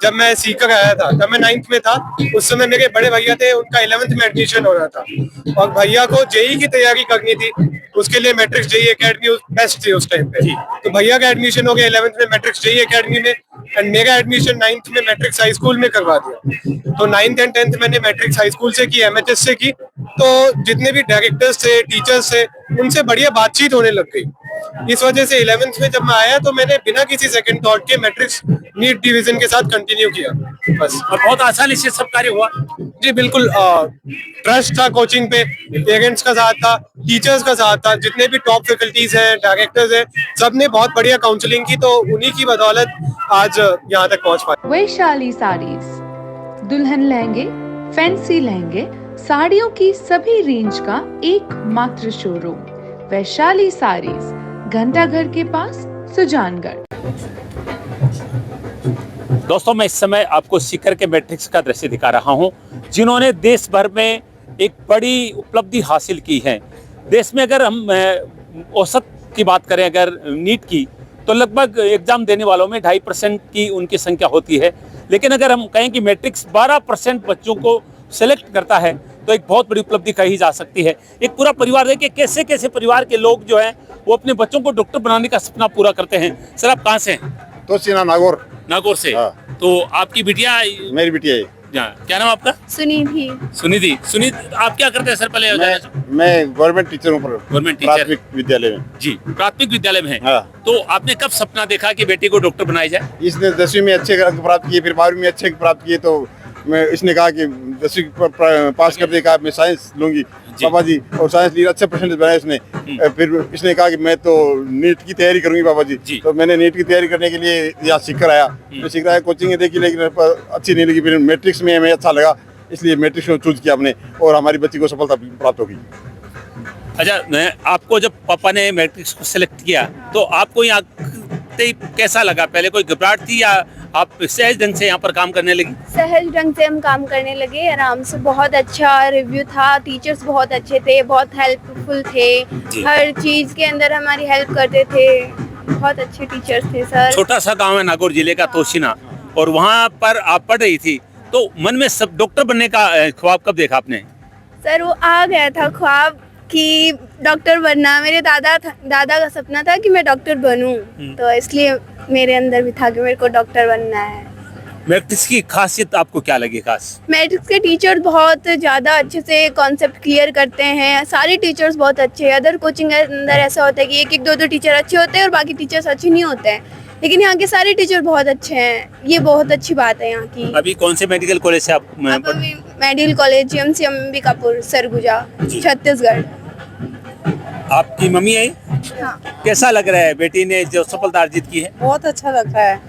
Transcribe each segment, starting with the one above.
जब मैं सीकर आया था तब मैं 9th में था। उस समय मेरे बड़े भैया थे, उनका 11th में एडमिशन हो रहा था और भैया को जेई की तैयारी करनी थी। उसके लिए मैट्रिक्स जेई एकेडमी बेस्ट थी उस टाइम पे। तो भैया का एडमिशन हो गया 11th में मैट्रिक्स जेई एकेडमी में एंड मेरा एडमिशन 9th में मैट्रिक्स हाई स्कूल में करवा दिया। तो 9th एंड 10th मैंने मैट्रिक्स हाई स्कूल से की, एमएचएस से की। तो जितने भी डायरेक्टर्स थे, टीचर्स थे, उनसे बढ़िया बातचीत होने लग गई। इस वजह से 11th में जब मैं आया तो मैंने बिना किसी सेकंड थॉट के मैट्रिक्स नीट डिवीजन के साथ कंटिन्यू किया बस। और बहुत आसानी से सब कार्य हुआ। जी बिल्कुल, ट्रस्ट था कोचिंग पे, पेरेंट्स का साथ था, टीचर्स का साथ था, जितने भी टॉप फैकल्टीज हैं, डायरेक्टर्स हैं, सब ने बहुत बढ़िया काउंसलिंग की। तो उन्हीं की बदौलत आज यहाँ तक पहुँच पाए। वैशाली साड़ीज, दुल्हन लहंगे, फैंसी लहंगे, साड़ियों की सभी रेंज का एकमात्र शोरूम वैशाली साड़ीज, घंटाघर के पास, सुजानगढ़। दोस्तों, मैं इस समय आपको सीकर के मैट्रिक्स का दृश्य दिखा रहा हूं, जिन्होंने देश भर में एक बड़ी उपलब्धि हासिल की है। देश में अगर हम औसत की बात करें, अगर नीट की, तो लगभग एग्जाम देने वालों में 2.5% की उनकी संख्या होती है। लेकिन अगर हम कहें कि मैट्रिक्स 12% बच्चों को सेलेक्ट करता है तो एक बहुत बड़ी उपलब्धि कही जा सकती है। एक पूरा परिवार देखिए, कैसे कैसे परिवार के लोग जो हैं वो अपने बच्चों को डॉक्टर बनाने का सपना पूरा करते हैं। सर, आप कहाँ से हैं? तो सीना नागौर से। हाँ। तो आपकी बिटिया? मेरी बिटिया है। क्या नाम आपका? सुनिधि। सुनिधि, आप क्या करते हैं सर? पहले मैं गवर्नमेंट टीचर हूँ, गवर्नमेंट टीचर प्राथमिक विद्यालय में। जी, प्राथमिक विद्यालय में है। हाँ। तो आपने कब सपना देखा कि बेटी को डॉक्टर बनाया जाए? इसने 10वीं में अच्छे अंक प्राप्त किए, फिर 12वीं में अच्छे अंक प्राप्त किए, तो मैं इसने कहा कि 10वीं पास करने का मैं साइंस लूंगी पापा जी, और साइंस लिए अच्छे परसेंटेज बनाए इसने। फिर इसने कहा कि मैं तो नीट की तैयारी करूंगी पापा जी। तो मैंने नीट की तैयारी करने के लिए यहाँ सीकर आया। मैं सीकर आया, कोचिंग देखी, लेकिन अच्छी नहीं लगी। फिर मैट्रिक्स में हमें अच्छा लगा, इसलिए मैट्रिक्स में चूज किया हमने और हमारी बच्ची को सफलता प्राप्त होगी। अच्छा, आपको जब पापा ने मैट्रिक्स को सिलेक्ट किया तो आपको यहाँ कैसा लगा? पहले कोई घबराहट थी या आप सहज ढंग से यहाँ पर काम करने लगी? सहज ढंग से हम काम करने लगे, आराम से। बहुत अच्छा रिव्यू था, टीचर्स बहुत अच्छे थे, बहुत हेल्पफुल थे, हर चीज के अंदर हमारी हेल्प करते थे। बहुत अच्छे टीचर्स थे सर। छोटा सा गांव है नागौर जिले का तोशिना, और वहाँ पर आप पढ़ रही थी, तो मन में सब डॉक्टर बनने का ख्वाब कब देखा आपने? सर, वो आ गया था ख्वाब कि डॉक्टर बनना। मेरे दादा का सपना था कि मैं डॉक्टर बनूं, तो इसलिए मेरे अंदर भी था कि मेरे को डॉक्टर बनना है। मैट्रिक्स की खासियत आपको क्या लगी खास? मैट्रिक्स के टीचर बहुत ज़्यादा अच्छे से कॉन्सेप्ट क्लियर करते हैं। सारे टीचर्स बहुत अच्छे हैं। अदर कोचिंग के अंदर ऐसा होता है कि एक दो टीचर अच्छे होते हैं और बाकी टीचर्स अच्छे नहीं होते हैं, लेकिन यहाँ के सारे टीचर बहुत अच्छे हैं। ये बहुत अच्छी बात है यहाँ की। अभी कौन से मेडिकल कॉलेज से आप? अभी medical college GMC Ambikapur, Surguja, Chhattisgarh. आपकी मम्मी है? हाँ। कैसा लग रहा है बेटी ने जो सफलता अर्जित की है? बहुत अच्छा लग रहा है,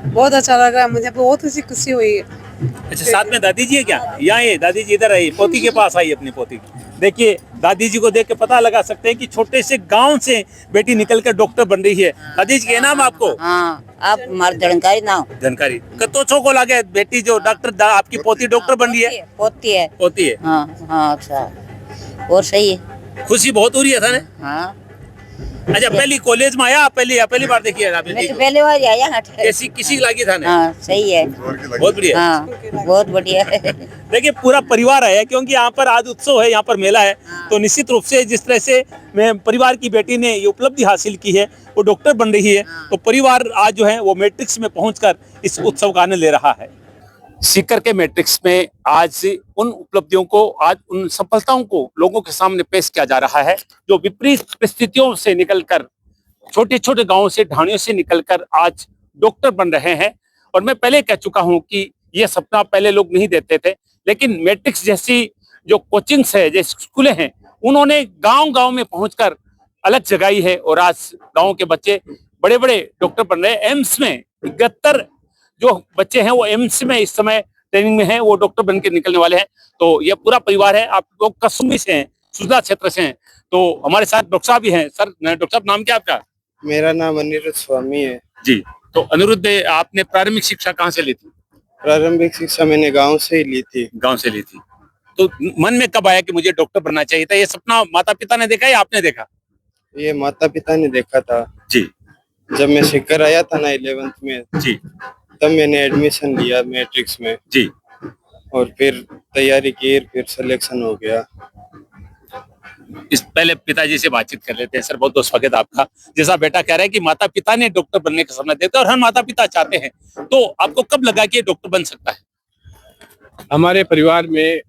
बहुत अच्छा लग रहा है, मुझे बहुत खुशी हुई है। अच्छा, साथ में दादी जी है क्या? यहाँ ये दादी जी इधर आई, पोती के पास आई अपनी पोती की। देखिए, दादी जी को देख के पता लगा सकते हैं कि छोटे से गांव से बेटी निकल कर डॉक्टर बन रही है। दादी जी, क्या नाम आपको? हाँ, आप हमारी जानकारी ना हो। जानकारी कतो छो को लगे बेटी जो डॉक्टर, आपकी पोती डॉक्टर बन रही है? पोती है। पोती है। हाँ, अच्छा, और सही है। खुशी बहुत हो रही है था ना? हाँ। अच्छा, पहली कॉलेज में आया, पहली बार देखी है आपने? मैं तो पहले बार आया। कैसी किसी लगी था ना? हाँ, सही है, बहुत बढ़िया। हाँ, बहुत बढ़िया है। देखिए, पूरा परिवार आया क्योंकि यहाँ पर आज उत्सव है, यहाँ पर मेला है। तो निश्चित रूप से जिस तरह से मैं परिवार की बेटी ने ये उपलब्धि हासिल की है, वो डॉक्टर बन रही है, तो परिवार आज जो है वो मैट्रिक्स में पहुंचकर इस उत्सव का आनंद ले रहा है। सीकर के मैट्रिक्स में आज उन उपलब्धियों को, आज उन सफलताओं को लोगों के सामने पेश किया जा रहा है, जो विपरीत परिस्थितियों से निकलकर, छोटे छोटे गांवों से, ढाणियों से निकलकर आज डॉक्टर बन रहे हैं। और मैं पहले कह चुका हूं कि यह सपना पहले लोग नहीं देते थे, लेकिन मैट्रिक्स जैसी जो कोचिंग्स है, जैसे स्कूलें हैं, उन्होंने गांव गांव में पहुंचकर अलग जगाई है। और आज गाँव के बच्चे बड़े बड़े डॉक्टर बन रहे हैं। एम्स में 71 जो बच्चे हैं वो एम्स में इस समय ट्रेनिंग में हैं, वो डॉक्टर बन के निकलने वाले हैं। तो ये पूरा परिवार है। आप लोग कसुम्बी से हैं, सुजला क्षेत्र से हैं, तो हमारे साथ डॉक्टर साहब भी हैं। सर, डॉक्टर साहब, नाम क्या आपका? मेरा नाम अनिरुद्ध स्वामी है जी। तो अनिरुद्ध, आपने प्रारंभिक शिक्षा कहाँ से ली थी? प्रारंभिक शिक्षा मैंने गांव से ही ली थी। गांव से ली थी। तो मन में कब आया कि मुझे डॉक्टर बनना चाहिए था? ये सपना माता पिता ने देखा या आपने देखा? ये माता पिता ने देखा था जी। जब मैं सीकर आया था ना 11th में जी, तब मैंने एडमिशन लिया मैट्रिक्स में जी। और फिर तैयारी की, फिर सिलेक्शन हो गया। इस पहले पिताजी से बातचीत कर लेते हैं। सर, बहुत बहुत स्वागत आपका। जैसा बेटा कह रहा है कि माता पिता ने डॉक्टर बनने का सपना देखा और हर माता पिता चाहते हैं, तो आपको कब लगा कि ये डॉक्टर बन सकता है? हमारे परिवार में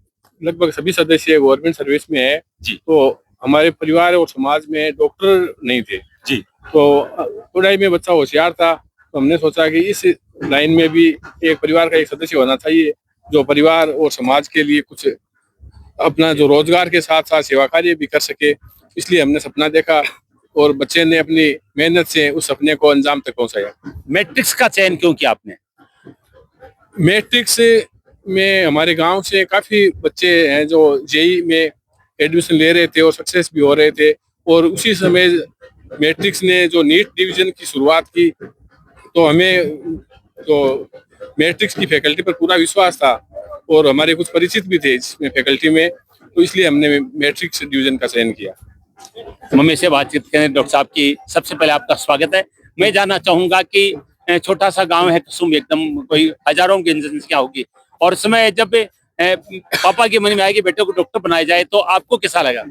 लगभग सभी सदस्य गवर्नमेंट सर्विस में है जी। तो हमारे परिवार और समाज में डॉक्टर नहीं थे जी। तो पढ़ाई में बच्चा होशियार था, तो हमने सोचा कि इस लाइन में भी एक परिवार का एक सदस्य होना चाहिए जो परिवार और समाज के लिए कुछ अपना जो रोजगार के साथ साथ सेवा कार्य भी कर सके। इसलिए हमने सपना देखा और बच्चे ने अपनी मेहनत से उस सपने को अंजाम तक पहुंचाया। मैट्रिक्स का चयन क्यों किया आपने? मैट्रिक्स में हमारे गांव से काफी बच्चे हैं जो जेई में एडमिशन ले रहे थे और सक्सेस भी हो रहे थे, और उसी समय मैट्रिक्स ने जो नीट डिवीजन की शुरुआत की तो हमें तो मैट्रिक्स की फैकल्टी पर पूरा विश्वास था और हमारे कुछ परिचित भी थे इसमें फैकल्टी में, तो इसलिए हमने मैट्रिक्स डिवीजन का चयन किया। मम्मी से बातचीत करें। डॉक्टर साहब की सबसे पहले आपका स्वागत है। मैं जानना चाहूंगा कि छोटा सा गांव है कुसुम, एकदम कोई हजारों की जनसंख्या होगी, और इस समय जब पापा के मन में आया कि बेटे को डॉक्टर बनाया जाए तो आपको कैसा लगा?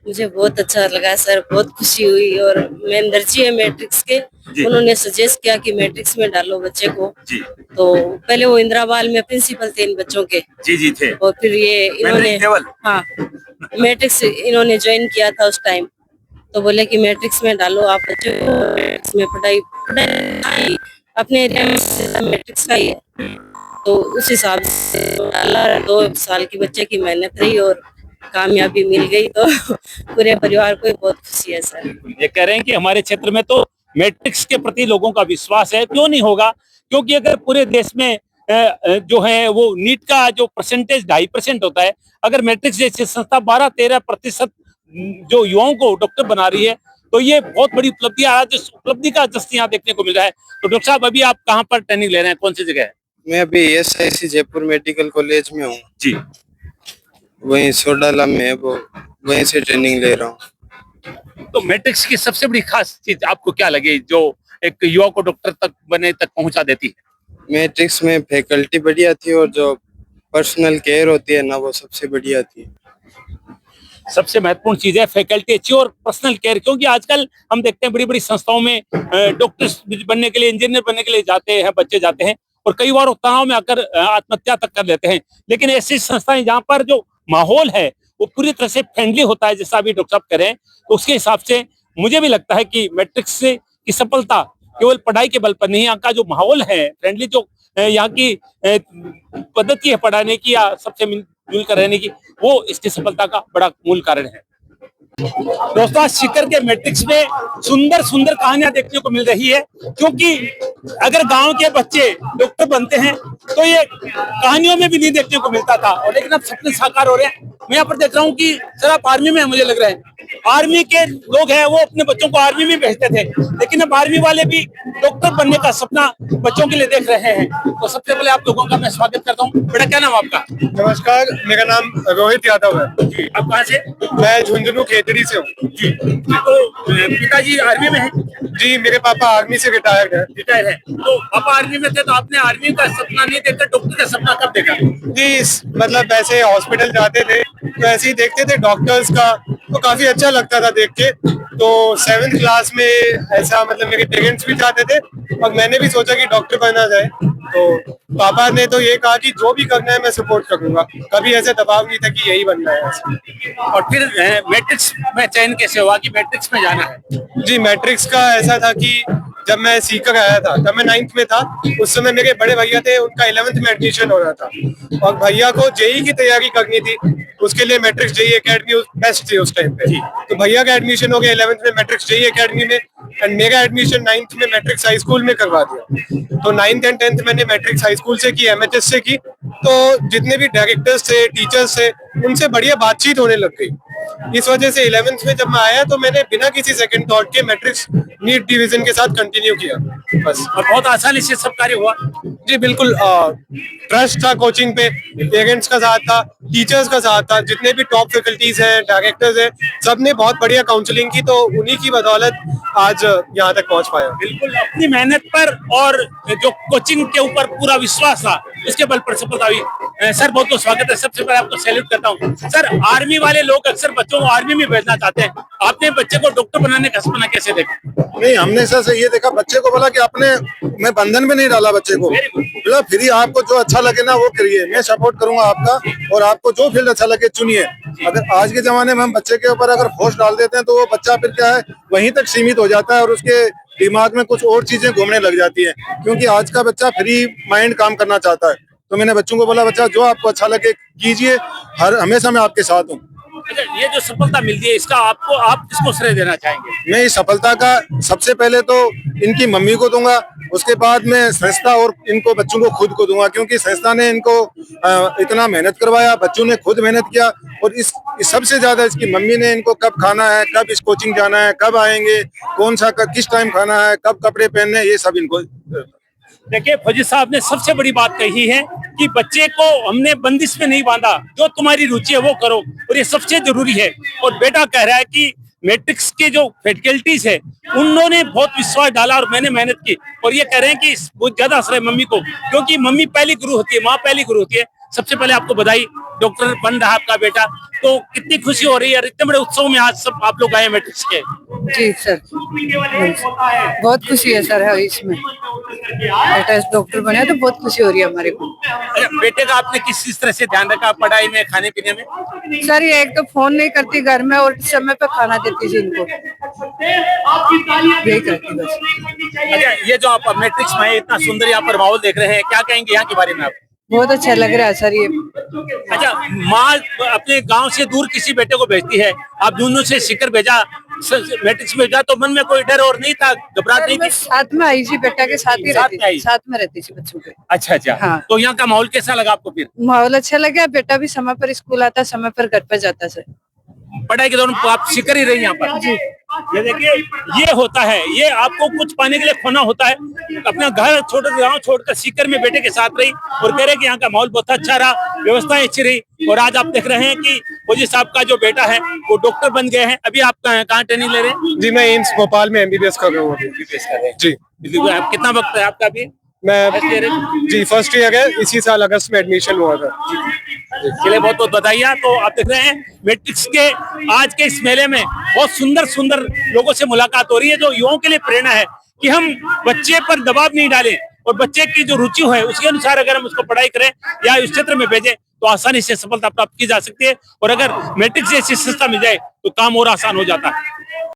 मुझे बहुत अच्छा लगा सर, बहुत खुशी हुई। और मैनेजर जी है मैट्रिक्स के, उन्होंने सजेस्ट किया कि मैट्रिक्स में डालो बच्चे को जी। तो पहले वो इंदिरा बाल में प्रिंसिपल थे इन बच्चों के जी थे, और फिर ये इन्होंने हाँ मैट्रिक्स इन्होंने ज्वाइन किया था उस टाइम, तो बोले कि मैट्रिक्स में डालो आप बच्चे को, में पढ़ाई अपने एरिया में मैट्रिक्स का ही है, तो उस हिसाब से 2 साल की बच्चे की मेहनत रही और कामयाबी मिल गई, तो पूरे परिवार को बहुत खुशी है सर। ये कह रहे हैं कि हमारे क्षेत्र में तो मैट्रिक्स के प्रति लोगों का विश्वास है। क्यों नहीं होगा? क्योंकि अगर पूरे देश में जो है वो नीट का जो परसेंटेज 2.5% होता है, अगर मैट्रिक्स जैसी संस्था 12-13% जो युवाओं को डॉक्टर बना रही है, तो ये बहुत बड़ी उपलब्धि है। आज इस उपलब्धि का जश्न यहाँ देखने को मिल रहा है। तो डॉक्टर साहब, अभी आप कहाँ पर ट्रेनिंग ले रहे हैं, कौन सी जगह है? मैं अभी SIC जयपुर मेडिकल कॉलेज में हूँ जी। वहीं सोडाला में, वो वहीं से ट्रेनिंग ले रहा हूँ। तो मैट्रिक्स की सबसे बड़ी खास चीज आपको क्या लगी जो एक युवा को डॉक्टर तक बने तक पहुंचा देती है? मैट्रिक्स में फैकल्टी बढ़िया थी और जो पर्सनल केयर होती है ना, वो सबसे बढ़िया थी। सबसे महत्वपूर्ण चीज है फैकल्टी अच्छी और पर्सनल केयर, क्योंकि आजकल हम देखते हैं बड़ी बड़ी संस्थाओं में डॉक्टर बनने के लिए, इंजीनियर बनने के लिए जाते हैं बच्चे, जाते हैं और कई बार तनाव में आकर आत्महत्या तक कर लेते हैं। लेकिन ऐसी संस्थाएं जहाँ पर जो माहौल है वो पूरी तरह से फ्रेंडली होता है, जैसा अभी डॉक्टर साहब करें, तो उसके हिसाब से मुझे भी लगता है कि मैट्रिक्स की सफलता केवल पढ़ाई के बल पर नहीं, यहाँ का जो माहौल है फ्रेंडली, जो यहाँ की पद्धति है पढ़ाने की या सबसे मिलजुल कर रहने की, वो इसकी सफलता का बड़ा मूल कारण है। दोस्तों, आज सीकर के मैट्रिक्स में सुंदर सुंदर कहानियां देखने को मिल रही है, क्योंकि अगर गांव के बच्चे डॉक्टर बनते हैं तो ये कहानियों में भी नहीं देखने को मिलता था, और लेकिन अब सपने साकार हो रहे हैं। मैं यहाँ पर देख रहा हूँ कि सर आप आर्मी में, मुझे लग रहा है आर्मी के लोग हैं वो अपने बच्चों को आर्मी में भेजते थे, लेकिन अब आर्मी वाले भी डॉक्टर बनने का सपना बच्चों के लिए देख रहे हैं। तो सबसे पहले आप लोगों का मैं स्वागत करता हूँ। बेटा, क्या नाम आपका? नमस्कार, मेरा नाम रोहित यादव है जी। आप कहाँ से? मैं झुंझुनू खेतड़ी से हूँ जी। तो पिताजी आर्मी में है जी। मेरे पापा आर्मी से रिटायर्ड है। तो पापा आर्मी में थे, तो आपने आर्मी का सपना नहीं देखा, डॉक्टर का सपना कब देखा? जी, मतलब ऐसे हॉस्पिटल जाते थे तो ऐसे ही देखते थे डॉक्टर्स का, तो काफी अच्छा लगता था देख के। तो 7th क्लास में ऐसा, मतलब मेरे पेरेंट्स भी चाहते थे और मैंने भी सोचा कि डॉक्टर बनना जाए, तो पापा ने तो ये कहा कि जो भी करना है मैं सपोर्ट करूंगा। कभी ऐसे दबाव नहीं था कि यही बनना है। और फिर मैट्रिक्स में चयन कैसे हुआ कि मैट्रिक्स में जाना है? जी, मैट्रिक्स का ऐसा था कि जब मैं सीकर आया था तब मैं 9th में था। उस समय मेरे बड़े भैया थे, उनका 11th में एडमिशन हो रहा था और भैया को जेई की तैयारी करनी थी। उसके लिए मैट्रिक्स जेई एकेडमी बेस्ट थी उस टाइम पे। तो भैया का एडमिशन हो गया 11th में मैट्रिक्स जेई एकेडमी में, एंड मेरा एडमिशन 9th में मैट्रिक्स हाई स्कूल में करवा दिया। तो 9th एंड 10th मैंने मैट्रिक्स हाई स्कूल से की, MHS से की। तो जितने भी डायरेक्टर्स थे, टीचर्स थे, उनसे बढ़िया बातचीत होने लग गई। इस वजह से 11th में जब मैं आया तो मैंने बिना किसी सेकंड थॉट के मैट्रिक्स नीट डिवीजन के साथ कंटिन्यू किया बस। और बहुत आसानी से सब कार्य हुआ। जी बिल्कुल, ट्रस्ट था कोचिंग पे, पेरेंट्स का साथ था, टीचर्स का साथ था, जितने भी टॉप फैकल्टीज हैं, डायरेक्टर्स हैं, सबने बहुत बढ़िया काउंसलिंग की, तो उन्हीं की बदौलत आज यहाँ तक पहुँच पाया। बिल्कुल अपनी मेहनत पर और जो कोचिंग के ऊपर पूरा विश्वास था उसके बल पर सफलता हुई। सर बहुत बहुत स्वागत है, सबसे पहले आपको सैल्यूट करता हूँ। सर आर्मी वाले लोग अक्सर बच्चों को आर्मी में भेजना चाहते हैं, आपने बच्चे को डॉक्टर बनाने का सपना कैसे देखा? नहीं, हमने सर ये देखा, बच्चे को बोला कि अपने मैं बंधन में नहीं डाला बच्चे को, बोला फ्री आपको जो अच्छा लगे ना वो करिए, मैं सपोर्ट करूंगा आपका और आपको जो फील्ड अच्छा लगे चुनिए। अगर आज के जमाने में हम बच्चे के ऊपर अगर फोर्स डाल देते हैं तो वो बच्चा फिर क्या है वहीं तक सीमित हो जाता है और उसके दिमाग में कुछ और चीजें घूमने लग जाती है, क्योंकि आज का बच्चा फ्री माइंड काम करना चाहता है। तो मैंने बच्चों को बोला बच्चा जो आपको अच्छा लगे कीजिए, हमेशा मैं आपके साथ हूँ। अच्छा, ये जो सफलता मिलती है इसका आपको आप किसको श्रेय देना चाहेंगे? मैं इस सफलता का सबसे पहले तो इनकी मम्मी को दूंगा, उसके बाद में संस्था और इनको बच्चों को खुद को दूंगा, क्योंकि संस्था ने इनको इतना मेहनत करवाया, बच्चों ने खुद मेहनत किया और इस सबसे ज्यादा इसकी मम्मी ने इनको कब खाना है, कब इस कोचिंग जाना है, कब आएंगे, कौन सा किस टाइम खाना है, कब कपड़े पहनने, ये सब इनको। देखिए फौजी साहब ने सबसे बड़ी बात कही है कि बच्चे को हमने बंदिश में नहीं बांधा, जो तुम्हारी रुचि है वो करो, और ये सबसे जरूरी है। और बेटा कह रहा है कि मैट्रिक्स के जो फैकल्टीज है उन्होंने बहुत विश्वास डाला और मैंने मेहनत की, और ये कह रहे हैं कि बहुत ज्यादा असर है मम्मी को, क्योंकि मम्मी पहली गुरु होती है, माँ पहली गुरु होती है। सबसे पहले आपको बधाई, डॉक्टर बन रहा आपका बेटा, तो कितनी खुशी हो रही है, इतने बड़े उत्सव में आज सब आप लोग आए मैट्रिक्स के। जी सर, बहुत खुशी है सर इसमें, बेटा डॉक्टर बने तो बहुत खुशी हो रही है हमारे को। अच्छा, बेटे का आपने किस तरह से ध्यान रखा पढ़ाई में, खाने पीने में? सर ये एक तो फोन नहीं करती घर में और समय पे खाना देती थी इनको, यही करती बस। अच्छा, ये जो आप मैट्रिक्स में इतना सुंदर यहाँ पर माहौल देख रहे हैं, क्या कहेंगे यहाँ के बारे में आप? बहुत अच्छा लग रहा है सर ये। अच्छा, माँ अपने गांव से दूर किसी बेटे को भेजती है, आप दोनों से सीकर भेजा, मैट्रिक्स में भेजा, तो मन में कोई डर और नहीं था, घबराहट नहीं थी? साथ में आई थी, बेटा के साथ ही रहती, साथ में रहती थी बच्चों के। अच्छा अच्छा, हाँ। तो यहाँ का माहौल कैसा लगा आपको फिर? माहौल अच्छा लगा, बेटा भी समय पर स्कूल आता, समय पर घर पर जाता सर। पढ़ाई के दौरान आप सीकर ही रही यहाँ पर? जी। ये देखिए, ये होता है, ये आपको कुछ पाने के लिए खोना होता है। अपना घर छोड़कर, गांव छोड़कर सीकर में बेटे के साथ रही और कह रहे कि यहाँ का माहौल बहुत अच्छा रहा, व्यवस्थाएं अच्छी रही, और आज आप देख रहे हैं कि फौजी साहब का जो बेटा है वो डॉक्टर बन गए हैं। अभी आप कहाँ ट्रेनिंग ले रहे हैं? जी मैं एम्स भोपाल में MBBS कर रहा हूँ अभी। जी कितना वक्त है आपका अभी? मैं जी फर्स्ट ईयर है, इसी साल अगस्त में एडमिशन हुआ था। चलिए बहुत बहुत बधाइयाँ। तो आप देख रहे हैं मैट्रिक्स के आज के इस मेले में बहुत सुंदर सुंदर लोगों से मुलाकात हो रही है, जो युवाओं के लिए प्रेरणा है कि हम बच्चे पर दबाव नहीं डालें और बच्चे की जो रुचि है उसके अनुसार अगर हम उसको पढ़ाई करें या इस क्षेत्र में भेजें तो आसानी से सफलता प्राप्त की जा सकती है, और अगर मैट्रिक्स जैसी संस्था मिल जाए तो काम और आसान हो जाता है।